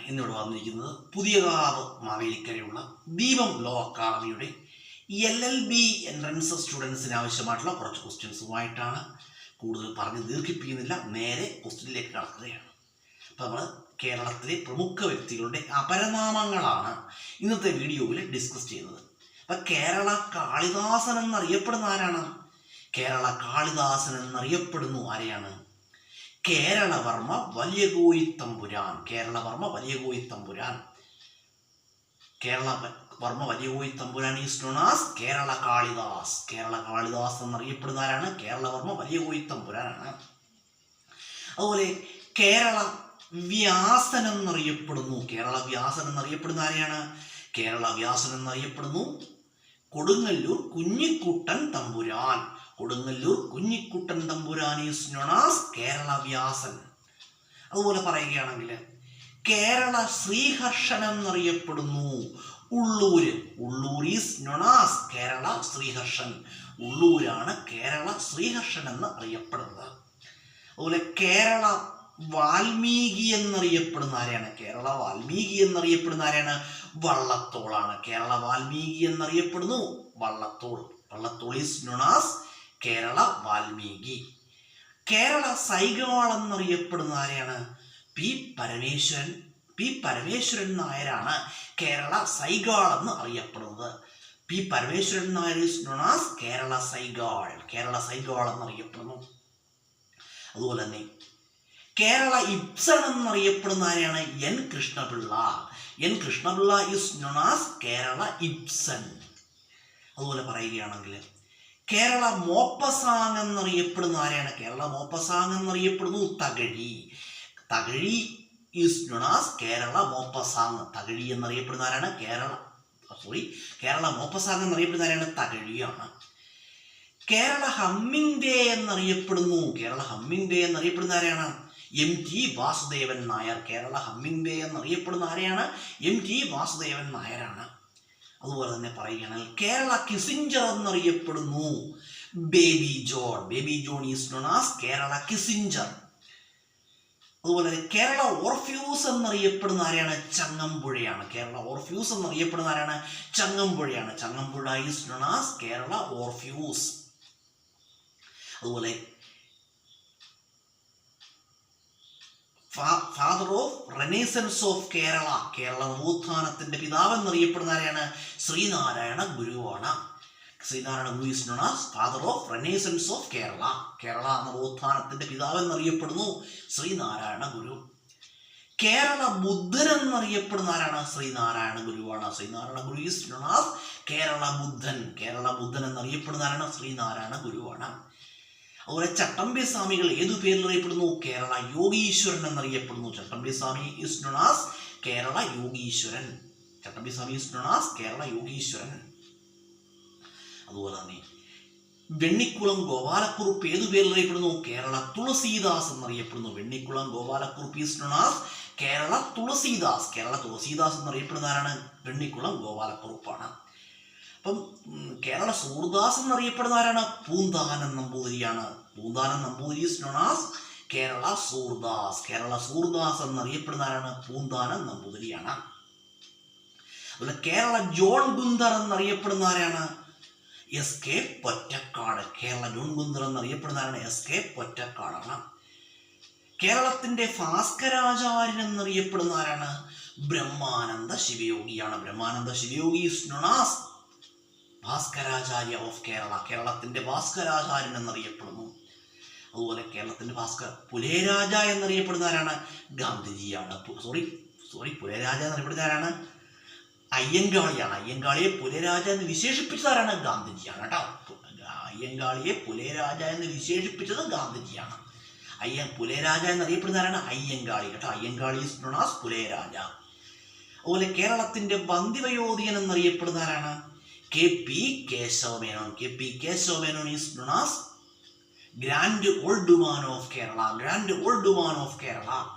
ഇന്നിവിടെ വന്നിരിക്കുന്നത് പുതിയകാവ് മാവേലിക്കരയുള്ള ദീപം ലോ അക്കാദമിയുടെ LLB എൻട്രൻസ് സ്റ്റുഡൻസിന് ആവശ്യമായിട്ടുള്ള കുറച്ച് ക്വസ്റ്റ്യൻസുമായിട്ടാണ്. കൂടുതൽ പറഞ്ഞ് ദീർഘിപ്പിക്കുന്നില്ല, നേരെ ക്വസ്റ്റ്യനിലേക്ക് കടക്കുകയാണ്. അപ്പോൾ നമ്മൾ കേരളത്തിലെ പ്രമുഖ വ്യക്തികളുടെ അപരനാമങ്ങളാണ് ഇന്നത്തെ വീഡിയോയിൽ ഡിസ്കസ് ചെയ്യുന്നത്. അപ്പം കേരള കാളിദാസൻ എന്നറിയപ്പെടുന്ന ആരാണ്? കേരള കാളിദാസൻ എന്നറിയപ്പെടുന്നു ആരെയാണ്? Keralavarma Valiya Koyithampuran. Kerala Varma Valiya Koyithampuran. Kerala Varma Valiya Koyithampuran is known as Kerala Kalidas. Kerala Kalidas എന്നറിയപ്പെടുന്ന ആരാണ്? കേരളവർമ്മ വലിയ കോയിത്തമ്പുരാനാണ്. അതുപോലെ കേരള വ്യാസൻ എന്നറിയപ്പെടുന്നു. കേരള വ്യാസൻ എന്നറിയപ്പെടുന്ന ആരെയാണ്? കേരള വ്യാസൻ എന്നറിയപ്പെടുന്നു കൊടുങ്ങല്ലൂർ കുഞ്ഞിക്കുട്ടൻ തമ്പുരാൻ. Kodungallur Kunjikuttan Thampuran is known as Kerala Vyasan. അതുപോലെ പറയുകയാണെങ്കിൽ കേരള ശ്രീഹർഷൻ എന്നറിയപ്പെടുന്നു Ulloor. Ulloor is known as Kerala Sreeharshan. ഉള്ളൂരാണ് കേരള ശ്രീഹർഷൻ എന്ന് അറിയപ്പെടുന്നത്. അതുപോലെ കേരള വാൽമീകി എന്നറിയപ്പെടുന്ന ആരെയാണ്? കേരള വാൽമീകി എന്നറിയപ്പെടുന്ന ആരെയാണ്? വള്ളത്തോളാണ്. കേരള വാൽമീകി എന്നറിയപ്പെടുന്നു Vallathol. Vallathol is known as Kerala Valmiki. Kerala Sehgal എന്നറിയപ്പെടുന്ന ആരെയാണ്? പി പരമേശ്വരൻ. പി പരമേശ്വരൻ നായരാണ് കേരള സൈഗാൾ എന്ന് അറിയപ്പെടുന്നത്. P Parameswaran Nair is known as Kerala Saigal. Kerala Saigal എന്നറിയപ്പെടുന്നു. അതുപോലെ തന്നെ കേരള ഇബ്സൺ എന്നറിയപ്പെടുന്ന ആരെയാണ്? N Krishnapillai. N Krishnapillai is known as Kerala Ibsen. അതുപോലെ പറയുകയാണെങ്കിൽ കേരള മോപ്പസാങ് എന്നറിയപ്പെടുന്ന ആരെയാണ്? കേരള മോപ്പസാങ് എന്നറിയപ്പെടുന്നു Thakazhi. Thakazhi is known as Kerala Maupassant. Thakazhi എന്നറിയപ്പെടുന്ന ആരാണ്? കേരള മോപ്പസാങ് എന്നറിയപ്പെടുന്ന ആരാണ്? തകഴിയാണ്. കേരള ഹമ്മിങ് ഡേ എന്നറിയപ്പെടുന്നു. കേരള ഹമ്മിങ് ഡേ എന്നറിയപ്പെടുന്ന ആരെയാണ്? MT Vasudevan Nair. Kerala humming day എന്നറിയപ്പെടുന്ന ആരെയാണ്? MT വാസുദേവൻ നായരാണ്. അതുപോലെ തന്നെ പറയുകയാണെങ്കിൽ കേരള കിസിഞ്ചർ എന്നറിയപ്പെടുന്നു baby John. Baby John is known as Kerala Kissinger. അതുപോലെ കേരള ഓർഫ്യൂസ് എന്നറിയപ്പെടുന്ന ആരെയാണ്? ചങ്ങമ്പുഴയാണ്. കേരള ഓർഫ്യൂസ് എന്നറിയപ്പെടുന്ന ആരാണ്? ചങ്ങമ്പുഴയാണ്. Changampuzha is known as Kerala Orpheus. അതുപോലെ father of renaissance of Kerala. Kerala നവോത്ഥാനത്തിന്റെ പിതാവ് എന്നറിയപ്പെടുന്ന ആരെയാണ്? ശ്രീനാരായണ ഗുരുവാണ്. Sree Narayana Guru is known as father of renaissance of Kerala. Kerala നവോത്ഥാനത്തിന്റെ പിതാവ് എന്നറിയപ്പെടുന്നു ശ്രീനാരായണ ഗുരു. കേരള ബുദ്ധൻ എന്നറിയപ്പെടുന്ന ആരാണ്? ശ്രീനാരായണ ഗുരുവാണ്. Sree Narayana Guru is known as Kerala ബുദ്ധൻ. കേരള ബുദ്ധൻ എന്നറിയപ്പെടുന്ന ആരാണ്? ശ്രീനാരായണ ഗുരുവാണ്. അതുപോലെ ചട്ടമ്പി സ്വാമികൾ ഏതു പേരിൽ അറിയപ്പെടുന്നു? കേരള യോഗീശ്വരൻ എന്നറിയപ്പെടുന്നു. Chattampi Swami is known as Kerala Yogeeswaran. Chattampi Swami is known as Kerala Yogeeswaran. അതുപോലെ തന്നെ വെണ്ണിക്കുളം ഗോപാലക്കുറുപ്പ് ഏതു പേരിൽ അറിയപ്പെടുന്നു? കേരള തുളസീദാസ് എന്നറിയപ്പെടുന്നു. Vennikkulam Gopalakurup is known as Kerala Tulsidas. Kerala Tulsidas എന്നറിയപ്പെടുന്ന ആരാണ്? വെണ്ണിക്കുളം ഗോപാലക്കുറുപ്പാണ്. അപ്പം കേരള സൂർദാസ് എന്നറിയപ്പെടുന്ന ആരാണ്? പൂന്താനം നമ്പൂതിരിയാണ്. Poonthanam Namboothiri is known as Kerala Surdas. Kerala Surdas എന്നറിയപ്പെടുന്ന ആരാണ്? പൂന്താനം നമ്പൂതിരിയാണ്. അതുപോലെ കേരള ജോൺ ഗുന്ദർ എന്നറിയപ്പെടുന്ന ആരാണ്? SK Pottekkatt. Kerala John Gunther എന്നറിയപ്പെടുന്ന ആരാണ്? SK പൊറ്റക്കാടാണ്. കേരളത്തിന്റെ ഭാസ്കരാചാര്യൻ എന്നറിയപ്പെടുന്ന ആരാണ്? ബ്രഹ്മാനന്ദ ശിവയോഗിയാണ്. Brahmananda Sivayogi is known as Bhaskaracharya of Kerala. കേരളത്തിന്റെ ഭാസ്കരാചാര്യൻ എന്നറിയപ്പെടുന്നു. അതുപോലെ കേരളത്തിന്റെ പുലയരാജ എന്നറിയപ്പെടുന്ന ആരാണ്? ഗാന്ധിജിയാണ്. പുലയരാജ എന്നറിയപ്പെടുന്ന ആരാണ്? അയ്യങ്കാളിയാണ്. അയ്യങ്കാളിയെ പുലയരാജ എന്ന് വിശേഷിപ്പിച്ചത് ആരാണ്? ഗാന്ധിജിയാണ് കേട്ടോ. അയ്യങ്കാളിയെ പുലയരാജ എന്ന് വിശേഷിപ്പിച്ചത് ഗാന്ധിജിയാണ്. പുലയരാജ എന്നറിയപ്പെടുന്ന ആരാണ്? അയ്യങ്കാളി കേട്ടോ. Ayyankali is known as Pulayaraja. അതുപോലെ കേരളത്തിന്റെ വന്ദിവയോധികൻ എന്നറിയപ്പെടുന്ന ആരാണ്? KP Kesavamenon. KP Kesavamenon is known as grand old man of Kerala. Grand old man of Kerala.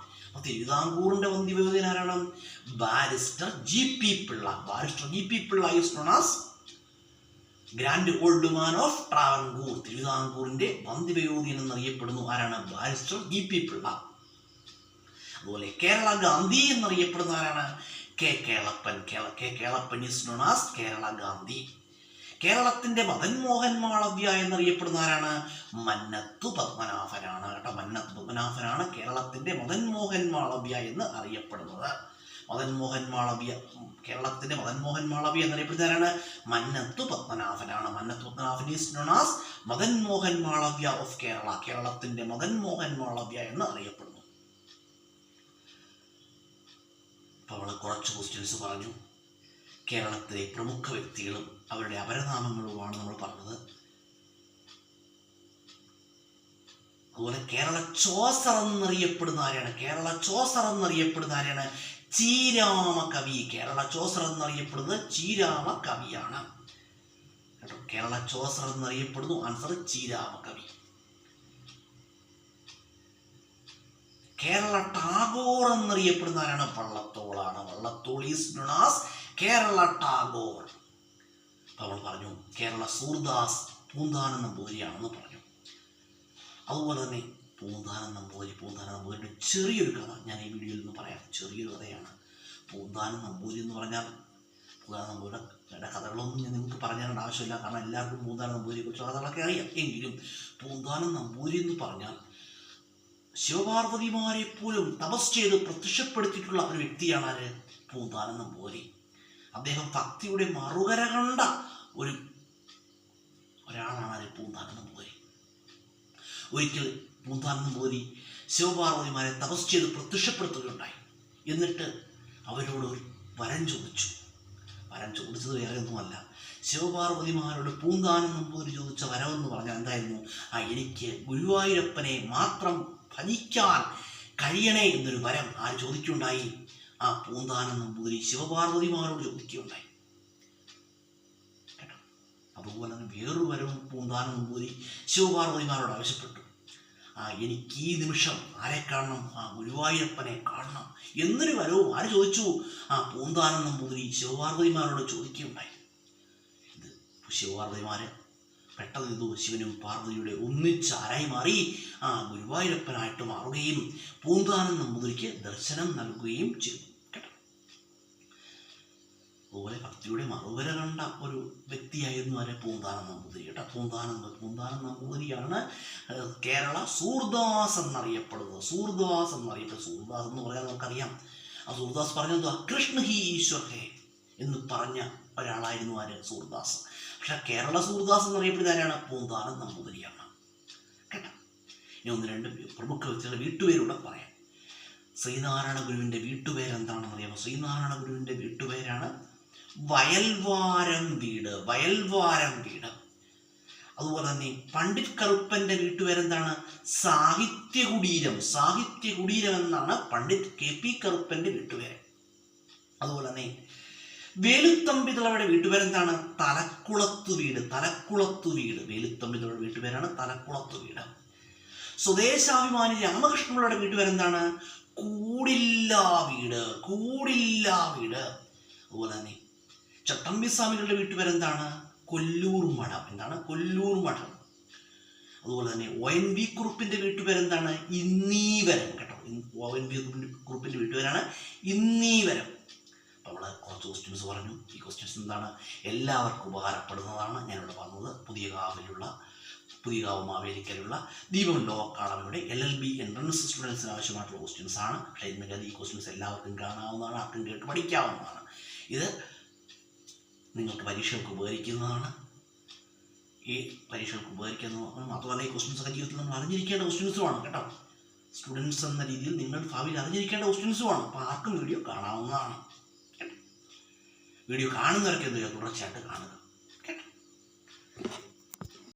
അപ്പോൾ തിരുവിതാംകൂറിന്റെ വന്ദിവയോധികൻ ആരാണ്? Barrister GP Pillai. Barrister GP Pillai is known as grand old man of Travancore. തിരുവിതാംകൂറിന്റെ വന്ദിവയോധികൻ എന്നറിയപ്പെടുന്നു ആരാണ്? Barrister GP Pillai. അതുപോലെ കേരള ഗാന്ധി എന്നറിയപ്പെടുന്ന ആരാണ്? K Kelappan. K Kelappan is known as Kerala Gandhi. കേരളത്തിന്റെ മദൻ മോഹൻ മാളവ്യ എന്നറിയപ്പെടുന്ന ആരാണ്? മന്നത്തു പത്മനാഭനാണ് കേട്ടോ. മന്നത്തു പത്മനാഭനാണ് കേരളത്തിന്റെ മദൻ മോഹൻ മാളവ്യ എന്ന് അറിയപ്പെടുന്നത്. മദൻ മോഹൻ മാളവ്യ, കേരളത്തിന്റെ മദൻ മോഹൻ മാളവ്യ എന്നറിയപ്പെടുന്ന ആരാണ്? മന്നത്തു പത്മനാഭനാണ്. Mannathu Padmanabhan is known as Madan Mohan Malaviya of Kerala. കേരളത്തിന്റെ മദൻ മോഹൻ മാളവ്യ എന്ന് അറിയപ്പെടുന്നു. അപ്പോൾ നമ്മൾ കുറച്ച് ക്വസ്റ്റ്യൻസ് പറഞ്ഞു. കേരളത്തിലെ പ്രമുഖ വ്യക്തികളും അവരുടെ അപരനാമങ്ങളുമാണ് നമ്മൾ പറഞ്ഞത്. അതുപോലെ കേരള ചോസർ എന്നറിയപ്പെടുന്ന ആരാണ്? കേരള ചോസർ എന്നറിയപ്പെടുന്ന ആരാണ്? ചീരാമ കവി. കേരള ചോസർ എന്നറിയപ്പെടുന്നത് ചീരാമ കവിയാണ് കേട്ടോ. കേരള ചോസർ എന്നറിയപ്പെടുന്നു. ആൻസർ ചീരാമ കവി. കേരള ടാഗോർ എന്നറിയപ്പെടുന്ന ആരാണ്? വള്ളത്തോളാണ്. Vallathol is known as Kerala Tagore. നമ്മൾ പറഞ്ഞു കേരള സൂർദാസ് പൂന്താനം നമ്പൂതിരിയാണെന്ന് പറഞ്ഞു. അതുപോലെ തന്നെ പൂന്താനം നമ്പൂതിരിയുടെ ചെറിയൊരു കഥ ഞാൻ ഈ വീഡിയോയിൽ നിന്ന് പറയാം. ചെറിയൊരു കഥയാണ്. പൂന്താനം നമ്പൂതിരി എന്ന് പറഞ്ഞാൽ പൂന്താനം നമ്പൂതിരിയുടെ കഥകളൊന്നും ഞാൻ നിങ്ങൾക്ക് പറഞ്ഞു തരേണ്ട ആവശ്യമില്ല. കാരണം എല്ലാവർക്കും പൂന്താനം നമ്പൂതിരിയെ കുറിച്ചുള്ള കഥകളൊക്കെ അറിയാം. എങ്കിലും പൂന്താനം നമ്പൂതിരി എന്ന് പറഞ്ഞാൽ ശിവപാർവതിമാരെ പോലും തപസ് ചെയ്ത് പ്രത്യക്ഷപ്പെടുത്തിയിട്ടുള്ള ഒരു വ്യക്തിയാണ് ആര്? പൂന്താനം നമ്പൂതിരി. അദ്ദേഹം ഭക്തിയുടെ മറുകര കണ്ട ഒരാളാണ് ആര്? പൂന്താനം നമ്പൂതിരി. ഒരിക്കൽ പൂന്താനം നമ്പൂതിരി ശിവപാർവതിമാരെ തപസ് ചെയ്ത് പ്രത്യക്ഷപ്പെടുത്തുകയുണ്ടായി. എന്നിട്ട് അവരോട് ഒരു വരം ചോദിച്ചു. വരം ചോദിച്ചത് വേറെ ഒന്നുമല്ല, ശിവപാർവതിമാരോട് പൂന്താനം നമ്പൂതിരി ചോദിച്ച വരം എന്ന് പറഞ്ഞാൽ എന്തായിരുന്നു? എനിക്ക് ഗുരുവായൂരപ്പനെ മാത്രം ഭജിക്കാൻ കഴിയണേ എന്നൊരു വരം ആര് ചോദിക്കുകയുണ്ടായി? പൂന്താനം നമ്പൂതിരി ശിവപാർവതിമാരോട് ചോദിക്കുകയുണ്ടായി കേട്ടോ. അതുപോലെ തന്നെ വേറൊരു വരവും പൂന്താനം നമ്പൂതിരി ശിവപാർവതിമാരോട് ആവശ്യപ്പെട്ടു. എനിക്ക് ഈ നിമിഷം ആരെ കാണണം? ഗുരുവായൂരപ്പനെ കാണണം എന്നൊരു വരവും ആര് ചോദിച്ചു? പൂന്താനം നമ്പൂതിരി ശിവപാർവതിമാരോട് ചോദിക്കുകയുണ്ടായി. ഇത് ശിവപാർവതിമാര് പെട്ടെന്ന് ഇത് ശിവനും പാർവതിയുടെ ഒന്നിച്ച് ആരായി മാറി? ഗുരുവായൂരപ്പനായിട്ട് മാറുകയും പൂന്താനം നമ്പൂതിരിക്ക് ദർശനം നൽകുകയും ചെയ്തു കേട്ടോ. അതുപോലെ ഭക്തിയുടെ മറുകര കണ്ട ഒരു വ്യക്തിയായിരുന്നു ആരെ? പൂന്താനം നമ്പൂതിരി കേട്ടോ. പൂന്താനം നമ്പൂതിരിയാണ് കേരള സൂർദാസ് എന്നറിയപ്പെടുന്നത്. സൂർദാസ് എന്ന് പറഞ്ഞാൽ നമുക്കറിയാം. സൂർദാസ് പറഞ്ഞത് കൃഷ്ണ ഹി ഈശ്വർ ഹേ എന്ന് പറഞ്ഞ ഒരാളായിരുന്നു ആര്? സൂർദാസ്. പക്ഷെ കേരള സൂർദാസ് എന്നറിയപ്പെടുന്ന ആരാണ്? പൂന്താനം നമ്പൂതിരിയാണ് കേട്ടോ. ഇനി ഒന്ന് രണ്ട് പ്രമുഖ വ്യക്തികളുടെ വീട്ടുപേരൂടെ പറയാം. ശ്രീനാരായണ ഗുരുവിൻ്റെ വീട്ടുപേരെന്താണെന്ന് അറിയാമോ? ശ്രീനാരായണ ഗുരുവിൻ്റെ വീട്ടുപേരാണ് വയൽവാരം വീട്. അതുപോലെ തന്നെ പണ്ഡിറ്റ് കറുപ്പന്റെ വീട്ടുപേരെന്താണ്? സാഹിത്യകുടീരം എന്നാണ് പണ്ഡിറ്റ് KP കറുപ്പന്റെ വീട്ടുപേര്. അതുപോലെ തന്നെ വേലുത്തമ്പി പിള്ളയുടെ വീട്ടുപേരെന്താണ്? തലക്കുളത്തു വീട്. വേലുത്തമ്പി പിള്ളയുടെ വീട്ടുപേരാണ് തലക്കുളത്തു വീട്. സ്വദേശാഭിമാനി രാമകൃഷ്ണപിള്ളയുടെ വീട്ടുപേരെന്താണ്? കൂടില്ലാ വീട്. അതുപോലെ തന്നെ ചട്ടമ്പിസ്വാമികളുടെ വീട്ടുപേരെന്താണ്? കൊല്ലൂർ മഠം. അതുപോലെ തന്നെ ONV കുറുപ്പിന്റെ വീട്ടുപേരെന്താണ്? ഇന്നീവരം കേട്ടോ. ONV കുറുപ്പിന്റെ വീട്ടുപേരാണ് ഇന്നീവരം. അപ്പോൾ നമ്മൾ കുറച്ച് ക്വസ്റ്റ്യൻസ് പറഞ്ഞു. ഈ ക്വസ്റ്റ്യൻസ് എന്താണ്? എല്ലാവർക്കും ഉപകാരപ്പെടുന്നതാണ്. ഞാനിവിടെ പറഞ്ഞത് പുതിയകാവ് മാവേലിക്കലുള്ള ദീപം ലോ അക്കാഡമിയുടെ LLB എൻട്രൻസ് സ്റ്റുഡൻസിന് ആവശ്യമായിട്ടുള്ള ക്വസ്റ്റ്യൻസ് ആണ്. പക്ഷേ ഇന്ന് ഈ ക്വസ്റ്റ്യൻസ് എല്ലാവർക്കും കാണാവുന്നതാണ്, ആർക്കും കേട്ട് പഠിക്കാവുന്നതാണ്. ഇത് നിങ്ങൾക്ക് പരീക്ഷകൾക്ക് ഉപകരിക്കുന്നതാണ്. മാത്രമല്ല ഈ ക്വസ്റ്റ്യൻസൊക്കെ ജീവിതത്തിൽ നമ്മൾ അറിഞ്ഞിരിക്കേണ്ട ക്വസ്റ്റ്യൻസുമാണ് കേട്ടോ. സ്റ്റുഡൻസ് എന്ന രീതിയിൽ നിങ്ങൾ ഭാവിയിൽ അറിഞ്ഞിരിക്കേണ്ട ക്വസ്റ്റ്യൻസുമാണ്. അപ്പോൾ ആർക്കും വീഡിയോ കാണാവുന്നതാണ്. വീഡിയോ കാണുന്നവർക്ക് എന്ത് ചെയ്യുക? തുടർച്ചയായിട്ട് കാണുക.